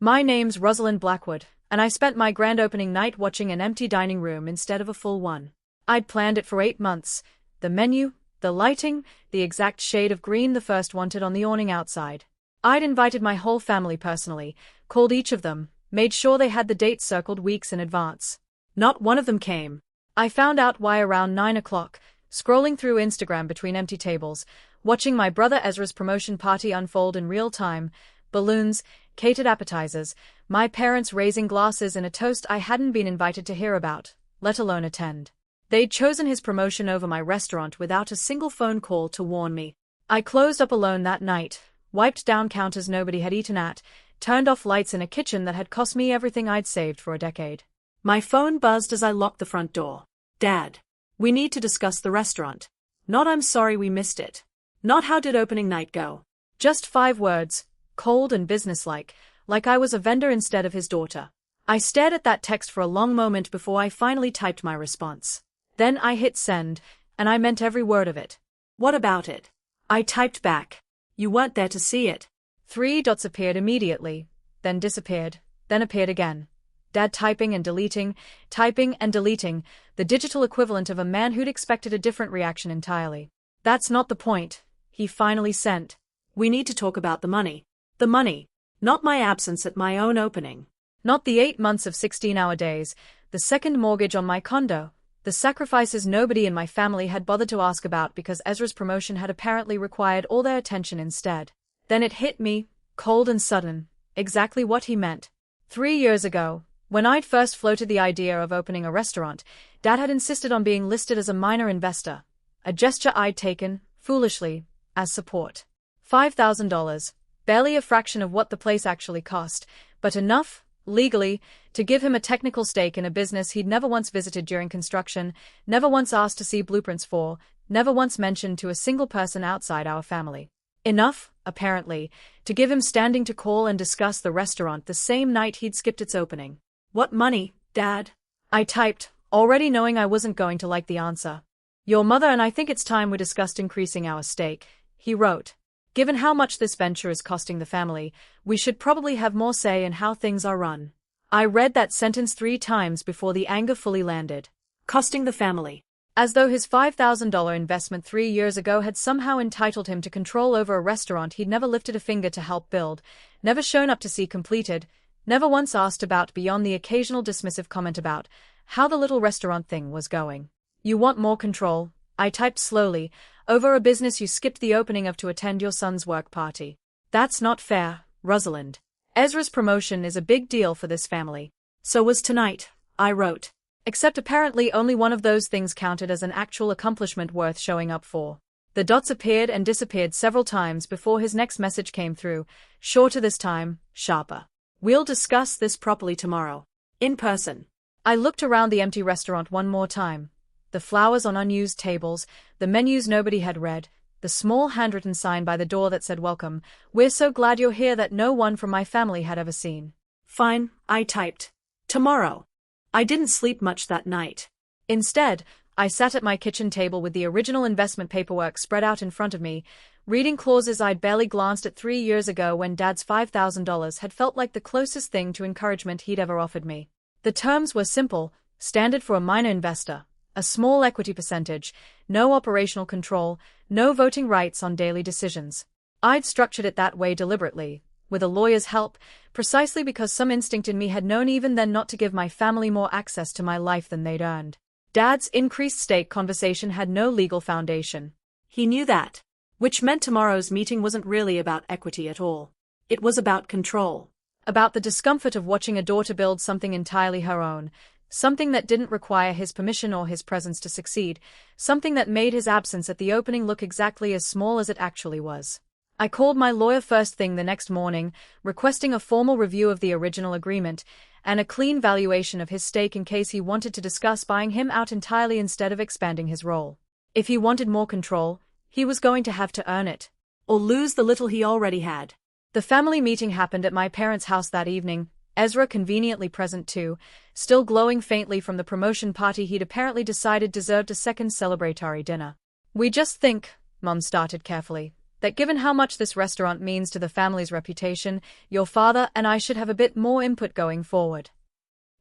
My name's Rosalind Blackwood, and I spent my grand opening night watching an empty dining room instead of a full one. I'd planned it for 8 months. The menu, the lighting, the exact shade of green the first wanted on the awning outside. I'd invited my whole family personally, called each of them, made sure they had the date circled weeks in advance. Not one of them came. I found out why around 9 o'clock, scrolling through Instagram between empty tables, watching my brother Ezra's promotion party unfold in real time, balloons, catered appetizers, my parents raising glasses in a toast I hadn't been invited to hear about, let alone attend. They'd chosen his promotion over my restaurant without a single phone call to warn me. I closed up alone that night, wiped down counters nobody had eaten at, turned off lights in a kitchen that had cost me everything I'd saved for a decade. My phone buzzed as I locked the front door. Dad, we need to discuss the restaurant. Not I'm sorry we missed it. Not how did opening night go. Just 5 words, cold and businesslike, like I was a vendor instead of his daughter. I stared at that text for a long moment before I finally typed my response. Then I hit send, and I meant every word of it. What about it? I typed back. You weren't there to see it. 3 dots appeared immediately, then disappeared, then appeared again. Dad typing and deleting, the digital equivalent of a man who'd expected a different reaction entirely. That's not the point, he finally sent. We need to talk about the money. The money. Not my absence at my own opening. Not the 8 months of 16-hour days, the second mortgage on my condo, the sacrifices nobody in my family had bothered to ask about because Ezra's promotion had apparently required all their attention instead. Then it hit me, cold and sudden, exactly what he meant. 3 years ago, when I'd first floated the idea of opening a restaurant, Dad had insisted on being listed as a minor investor, a gesture I'd taken, foolishly, as support. $5,000, barely a fraction of what the place actually cost, but enough, legally, to give him a technical stake in a business he'd never once visited during construction, never once asked to see blueprints for, never once mentioned to a single person outside our family. Enough, apparently, to give him standing to call and discuss the restaurant the same night he'd skipped its opening. What money, Dad? I typed, already knowing I wasn't going to like the answer. Your mother and I think it's time we discussed increasing our stake, he wrote. Given how much this venture is costing the family, we should probably have more say in how things are run. I read that sentence 3 times before the anger fully landed. Costing the family. As though his $5,000 investment 3 years ago had somehow entitled him to control over a restaurant he'd never lifted a finger to help build, never shown up to see completed, never once asked about beyond the occasional dismissive comment about how the little restaurant thing was going. You want more control, I typed slowly, over a business you skipped the opening of to attend your son's work party. That's not fair, Rosalind. Ezra's promotion is a big deal for this family. So was tonight, I wrote. Except apparently only one of those things counted as an actual accomplishment worth showing up for. The dots appeared and disappeared several times before his next message came through, shorter this time, sharper. We'll discuss this properly tomorrow. In person. I looked around the empty restaurant one more time. The flowers on unused tables, the menus nobody had read, the small handwritten sign by the door that said welcome, we're so glad you're here that no one from my family had ever seen. Fine, I typed. Tomorrow. I didn't sleep much that night. Instead, I sat at my kitchen table with the original investment paperwork spread out in front of me, reading clauses I'd barely glanced at 3 years ago when Dad's $5,000 had felt like the closest thing to encouragement he'd ever offered me. The terms were simple, standard for a minor investor, a small equity percentage, no operational control, no voting rights on daily decisions. I'd structured it that way deliberately, with a lawyer's help, precisely because some instinct in me had known even then not to give my family more access to my life than they'd earned. Dad's increased stake conversation had no legal foundation. He knew that. Which meant tomorrow's meeting wasn't really about equity at all. It was about control. About the discomfort of watching a daughter build something entirely her own, something that didn't require his permission or his presence to succeed, something that made his absence at the opening look exactly as small as it actually was. I called my lawyer first thing the next morning, requesting a formal review of the original agreement, and a clean valuation of his stake in case he wanted to discuss buying him out entirely instead of expanding his role. If he wanted more control, he was going to have to earn it, or lose the little he already had. The family meeting happened at my parents' house that evening, Ezra conveniently present too, still glowing faintly from the promotion party he'd apparently decided deserved a second celebratory dinner. We just think, Mom started carefully, that given how much this restaurant means to the family's reputation, your father and I should have a bit more input going forward.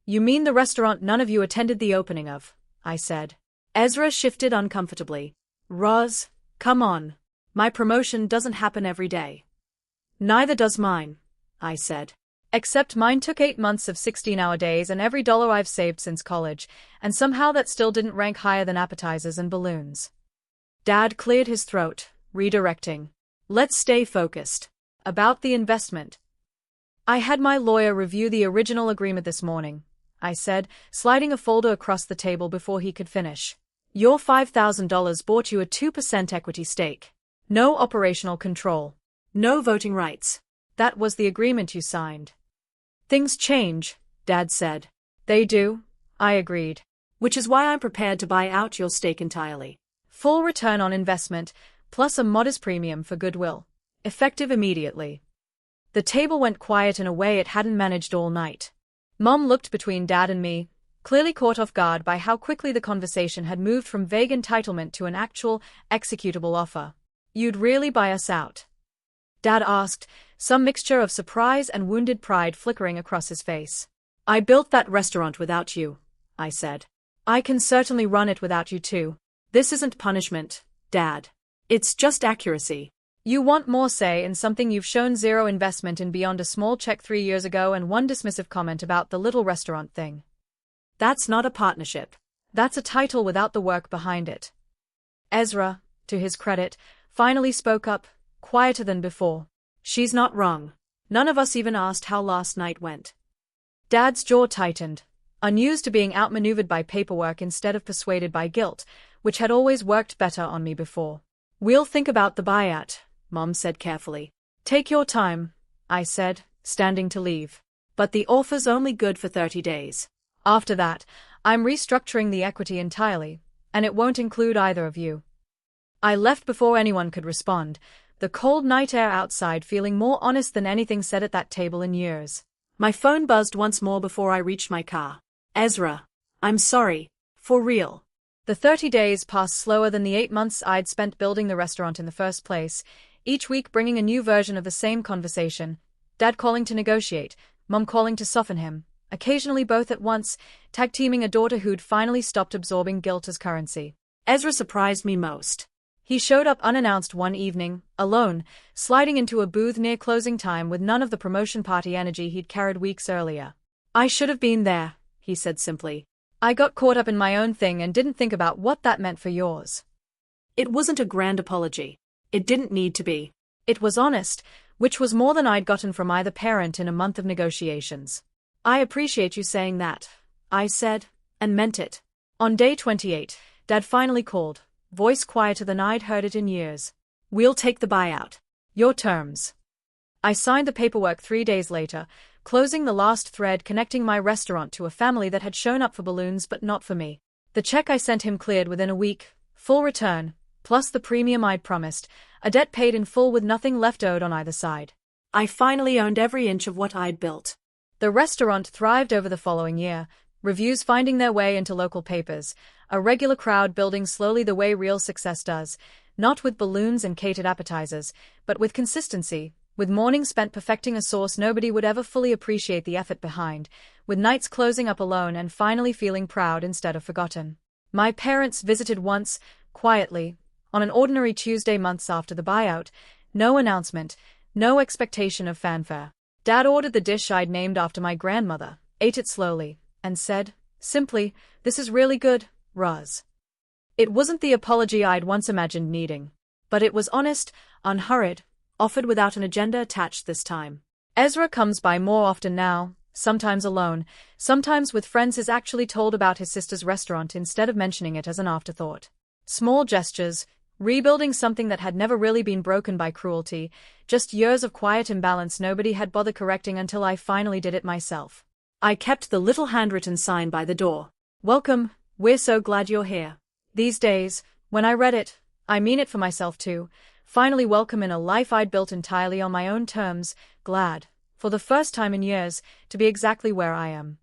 You mean the restaurant none of you attended the opening of? I said. Ezra shifted uncomfortably. Roz, come on. My promotion doesn't happen every day. Neither does mine, I said. Except mine took 8 months of 16-hour days and every dollar I've saved since college, and somehow that still didn't rank higher than appetizers and balloons. Dad cleared his throat, redirecting. Let's stay focused. About the investment. I had my lawyer review the original agreement this morning, I said, sliding a folder across the table before he could finish. Your $5,000 bought you a 2% equity stake. No operational control. No voting rights. That was the agreement you signed. Things change, Dad said. They do, I agreed. Which is why I'm prepared to buy out your stake entirely. Full return on investment, plus a modest premium for goodwill. Effective immediately. The table went quiet in a way it hadn't managed all night. Mom looked between Dad and me, clearly caught off guard by how quickly the conversation had moved from vague entitlement to an actual, executable offer. You'd really buy us out? Dad asked, some mixture of surprise and wounded pride flickering across his face. I built that restaurant without you, I said. I can certainly run it without you too. This isn't punishment, Dad. It's just accuracy. You want more say in something you've shown zero investment in beyond a small check 3 years ago and one dismissive comment about the little restaurant thing. That's not a partnership. That's a title without the work behind it. Ezra, to his credit, finally spoke up, quieter than before. She's not wrong. None of us even asked how last night went. Dad's jaw tightened, unused to being outmaneuvered by paperwork instead of persuaded by guilt, which had always worked better on me before. We'll think about the buyout, Mom said carefully. Take your time, I said, standing to leave. But the offer's only good for 30 days. After that, I'm restructuring the equity entirely, and it won't include either of you. I left before anyone could respond, the cold night air outside feeling more honest than anything said at that table in years. My phone buzzed once more before I reached my car. Ezra, I'm sorry, for real. The 30 days passed slower than the 8 months I'd spent building the restaurant in the first place, each week bringing a new version of the same conversation, Dad calling to negotiate, Mom calling to soften him, occasionally both at once, tag-teaming a daughter who'd finally stopped absorbing guilt as currency. Ezra surprised me most. He showed up unannounced one evening, alone, sliding into a booth near closing time with none of the promotion party energy he'd carried weeks earlier. I should have been there, he said simply. I got caught up in my own thing and didn't think about what that meant for yours. It wasn't a grand apology. It didn't need to be. It was honest, which was more than I'd gotten from either parent in a month of negotiations. I appreciate you saying that, I said, and meant it. On day 28, Dad finally called, voice quieter than I'd heard it in years. We'll take the buyout. Your terms. I signed the paperwork 3 days later, closing the last thread connecting my restaurant to a family that had shown up for balloons but not for me. The check I sent him cleared within a week, full return, plus the premium I'd promised, a debt paid in full with nothing left owed on either side. I finally owned every inch of what I'd built. The restaurant thrived over the following year, reviews finding their way into local papers, a regular crowd building slowly the way real success does, not with balloons and catered appetizers, but with consistency, with mornings spent perfecting a sauce nobody would ever fully appreciate the effort behind, with nights closing up alone and finally feeling proud instead of forgotten. My parents visited once, quietly, on an ordinary Tuesday months after the buyout, no announcement, no expectation of fanfare. Dad ordered the dish I'd named after my grandmother, ate it slowly, and said, simply, "This is really good, Roz." It wasn't the apology I'd once imagined needing. But it was honest, unhurried, offered without an agenda attached this time. Ezra comes by more often now, sometimes alone, sometimes with friends he's actually told about his sister's restaurant instead of mentioning it as an afterthought. Small gestures, rebuilding something that had never really been broken by cruelty, just years of quiet imbalance nobody had bothered correcting until I finally did it myself. I kept the little handwritten sign by the door. "Welcome, we're so glad you're here." These days, when I read it, I mean it for myself too, finally welcome in a life I'd built entirely on my own terms, glad, for the first time in years, to be exactly where I am.